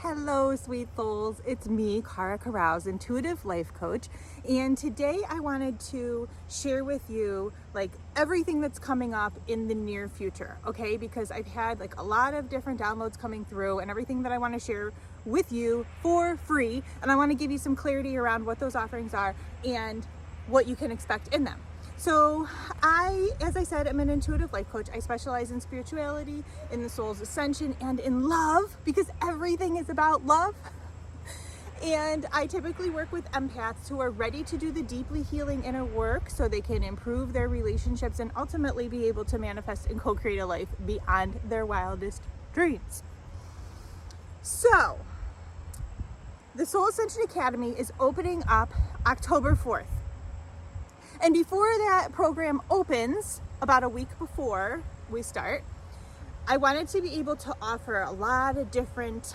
Hello, sweet souls. It's me, Cara Carouse, intuitive life coach. And today I wanted to share with you everything that's coming up in the near future, okay? Because I've had a lot of different downloads coming through and everything that I want to share with you for free. And I want to give you some clarity around what those offerings are and what you can expect in them. So as I said, I'm an intuitive life coach. I specialize in spirituality, in the soul's ascension, and in love, because everything is about love. And I typically work with empaths who are ready to do the deeply healing inner work so they can improve their relationships and ultimately be able to manifest and co-create a life beyond their wildest dreams. So, the Soul Ascension Academy is opening up October 4th. And before that program opens, about a week before we start, I wanted to be able to offer a lot of different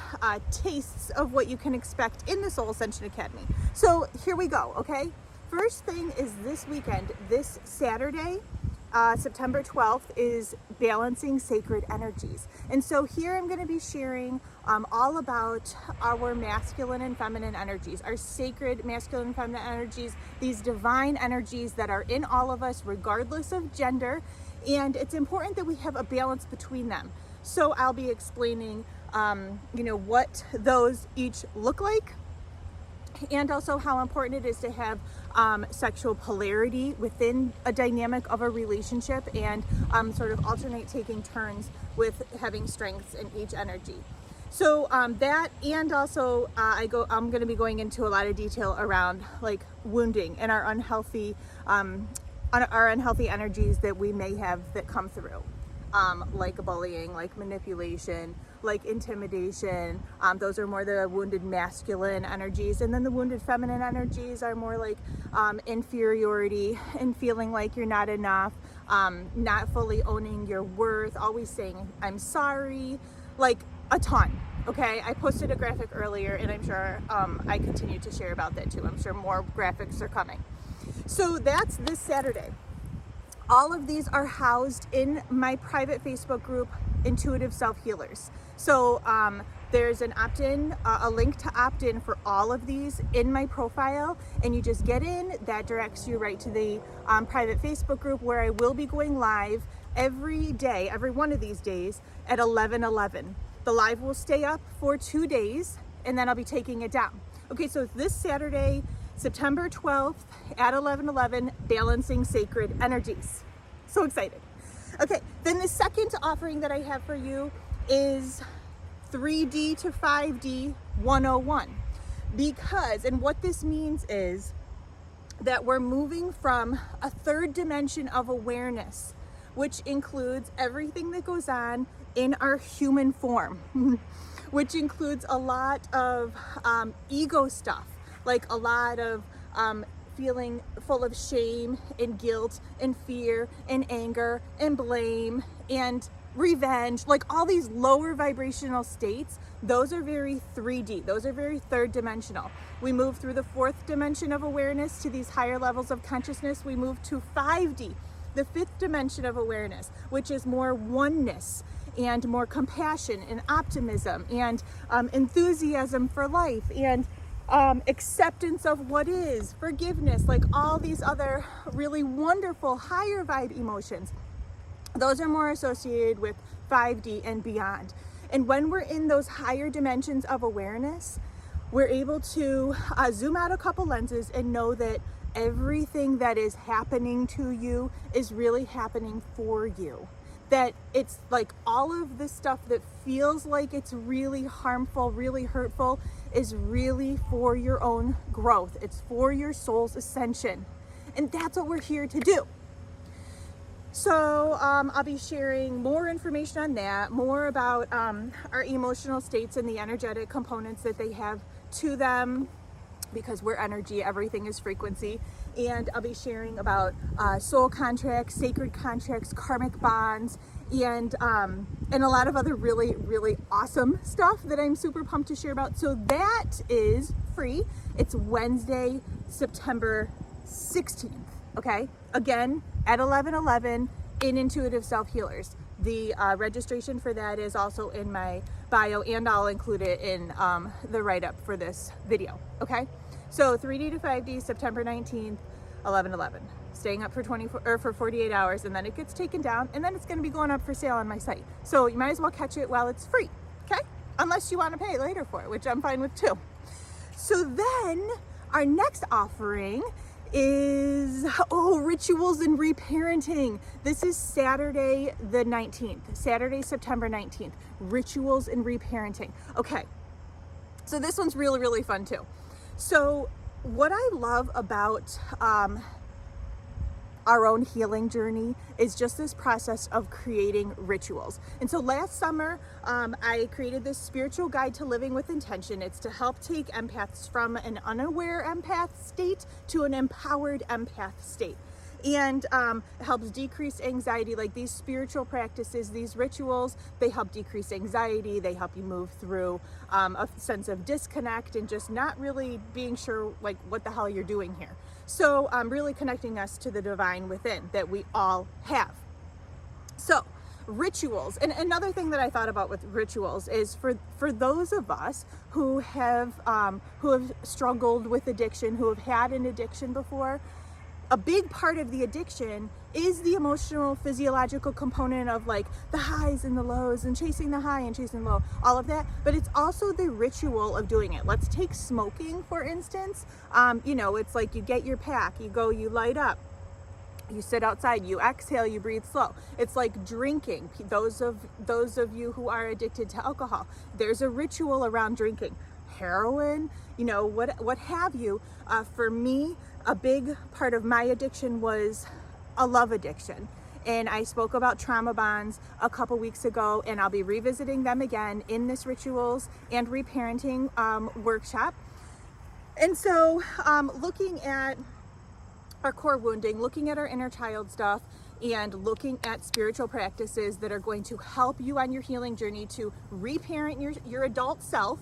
tastes of what you can expect in the Soul Ascension Academy. So here we go, okay? First thing is this weekend, this Saturday, September 12th, is Balancing Sacred Energies. And so here I'm going to be sharing all about our masculine and feminine energies, our sacred masculine and feminine energies, these divine energies that are in all of us regardless of gender. And it's important that we have a balance between them. So I'll be explaining, what those each look like, and also how important it is to have sexual polarity within a dynamic of a relationship, and sort of alternate taking turns with having strengths in each energy. So that, and also I'm going to be going into a lot of detail around wounding and our unhealthy energies that we may have that come through, like bullying, like manipulation, like intimidation. Those are more the wounded masculine energies. And then the wounded feminine energies are more like inferiority and feeling like you're not enough, not fully owning your worth, always saying, I'm sorry, a ton. Okay, I posted a graphic earlier, and I'm sure I continue to share about that too. I'm sure more graphics are coming. So that's this Saturday. All of these are housed in my private Facebook group, Intuitive Self Healers. So there's an opt-in, a link to opt in for all of these in my profile, and you just get in. That directs you right to the private Facebook group, where I will be going live every day, every one of these days at 11:11. The live will stay up for 2 days, and then I'll be taking it down. Okay, so this Saturday, September 12th at 11:11, Balancing Sacred Energies. So excited. Okay, then the second offering that I have for you is 3D to 5D 101. Because, and what this means is that we're moving from a third dimension of awareness, which includes everything that goes on in our human form, which includes a lot of ego stuff, like a lot of feeling full of shame and guilt and fear and anger and blame and revenge, all these lower vibrational states. Those are very 3D. Those are very third dimensional. We move through the fourth dimension of awareness to these higher levels of consciousness. We move to 5D, the fifth dimension of awareness, which is more oneness and more compassion and optimism and enthusiasm for life and acceptance of what is, forgiveness, all these other really wonderful higher vibe emotions. Those are more associated with 5D and beyond. And when we're in those higher dimensions of awareness, we're able to zoom out a couple lenses and know that everything that is happening to you is really happening for you. That it's all of this stuff that feels like it's really harmful, really hurtful, is really for your own growth. It's for your soul's ascension. And that's what we're here to do. So I'll be sharing more information on that, more about our emotional states and the energetic components that they have to them, because we're energy, everything is frequency. And I'll be sharing about soul contracts, sacred contracts, karmic bonds, and a lot of other really, really awesome stuff that I'm super pumped to share about. So that is free. It's Wednesday, September 16th, okay? Again, at 11:11 in Intuitive Self Healers. The registration for that is also in my bio, and I'll include it in the write-up for this video, okay? So 3D to 5D, September 19th, 11/11. Staying up for 48 hours, and then it gets taken down, and then it's going to be going up for sale on my site. So you might as well catch it while it's free, okay? Unless you want to pay later for it, which I'm fine with too. So then our next offering is, rituals and reparenting. This is Saturday the 19th, Saturday, September 19th, rituals and reparenting. Okay, so this one's really, really fun too. So what I love about our own healing journey is just this process of creating rituals. And so last summer, I created this spiritual guide to living with intention. It's to help take empaths from an unaware empath state to an empowered empath state. And it helps decrease anxiety. Like these spiritual practices, these rituals, they help decrease anxiety. They help you move through a sense of disconnect and just not really being sure like what the hell you're doing here. So really connecting us to the divine within that we all have. So rituals, and another thing that I thought about with rituals is for those of us who have struggled with addiction, who have had an addiction before, a big part of the addiction is the emotional, physiological component of like the highs and the lows and chasing the high and chasing the low, all of that. But it's also the ritual of doing it. Let's take smoking, for instance. It's like you get your pack, you go, you light up, you sit outside, you exhale, you breathe slow. It's like drinking. Those of you who are addicted to alcohol, there's a ritual around drinking. Heroin, what have you. For me, a big part of my addiction was a love addiction. And I spoke about trauma bonds a couple weeks ago, and I'll be revisiting them again in this rituals and reparenting workshop. And so looking at our core wounding, looking at our inner child stuff, and looking at spiritual practices that are going to help you on your healing journey to reparent your adult self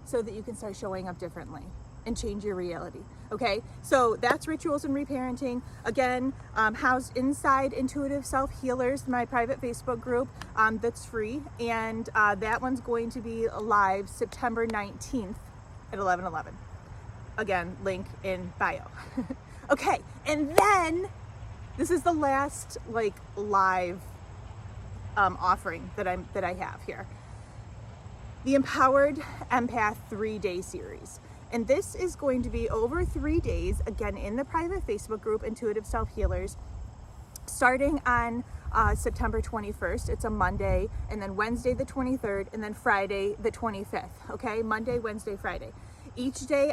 so that you can start showing up differently and change your reality. Okay, so that's rituals and reparenting. Again, housed inside Intuitive Self Healers, my private Facebook group that's free, and that one's going to be live September 19th at 11/11. Again, link in bio. Okay, and then this is the last live offering that I have here. The Empowered Empath 3-day series. And this is going to be over 3 days, again, in the private Facebook group, Intuitive Self Healers, starting on September 21st. It's a Monday, and then Wednesday the 23rd, and then Friday the 25th. Okay, Monday, Wednesday, Friday. Each day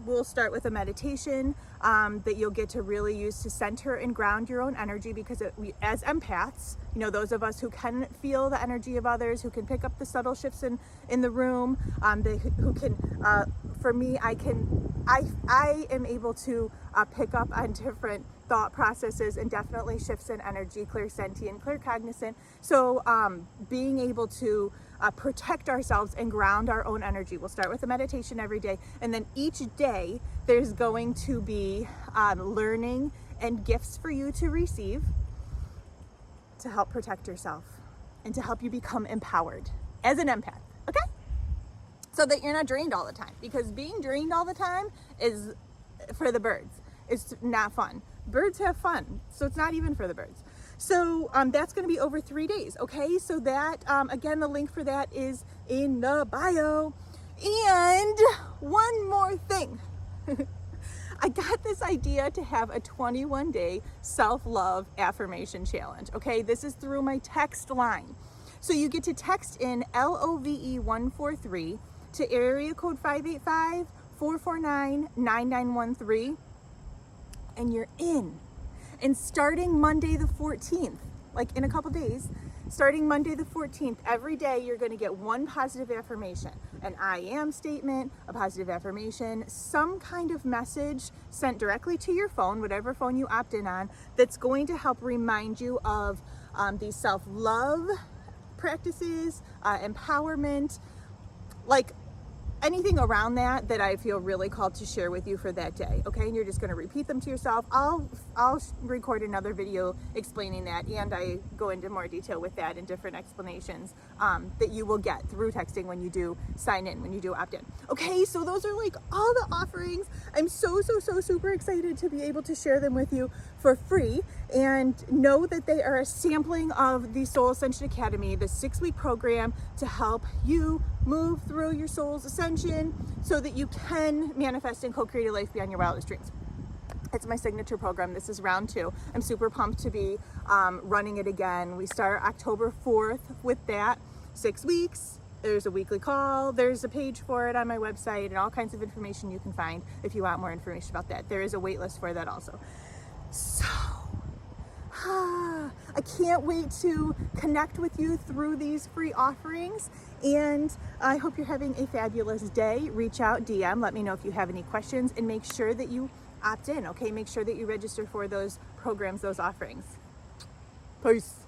we'll start with a meditation that you'll get to really use to center and ground your own energy, because as empaths, those of us who can feel the energy of others, who can pick up the subtle shifts in the room, who can, for me, I am able to pick up on different thought processes and definitely shifts in energy, clairsentient, claircognizant. So being able to protect ourselves and ground our own energy. We'll start with a meditation every day, and then each day there's going to be learning and gifts for you to receive to help protect yourself and to help you become empowered as an empath, okay? So that you're not drained all the time, because being drained all the time is for the birds. It's not fun. Birds have fun, so it's not even for the birds. So that's going to be over 3 days, okay? So that, again, the link for that is in the bio. And one more thing. I got this idea to have a 21-day self-love affirmation challenge, okay? This is through my text line. So you get to text in LOVE143 to area code 585-449-9913, and you're in. And starting Monday the 14th, like in a couple days, starting Monday the 14th, every day you're going to get one positive affirmation, an I am statement, a positive affirmation, some kind of message sent directly to your phone, whatever phone you opt in on, that's going to help remind you of these self-love practices, empowerment, like anything around that I feel really called to share with you for that day. Okay, and you're just going to repeat them to yourself. I'll record another video explaining that, and I go into more detail with that and different explanations that you will get through texting when you do sign in, when you do opt in. Okay, so those are like all the offerings. I'm so super excited to be able to share them with you for free, and know that they are a sampling of the Soul Ascension Academy, the 6-week program to help you move through your soul's ascension so that you can manifest and co-create a life beyond your wildest dreams. It's my signature program. This is round 2. I'm super pumped to be running it again. We start October 4th with that. 6 weeks. There's a weekly call. There's a page for it on my website and all kinds of information you can find if you want more information about that. There is a wait list for that also. So, I can't wait to connect with you through these free offerings, and I hope you're having a fabulous day. Reach out, DM, let me know if you have any questions, and make sure that you opt in, okay? Make sure that you register for those programs, those offerings. Peace.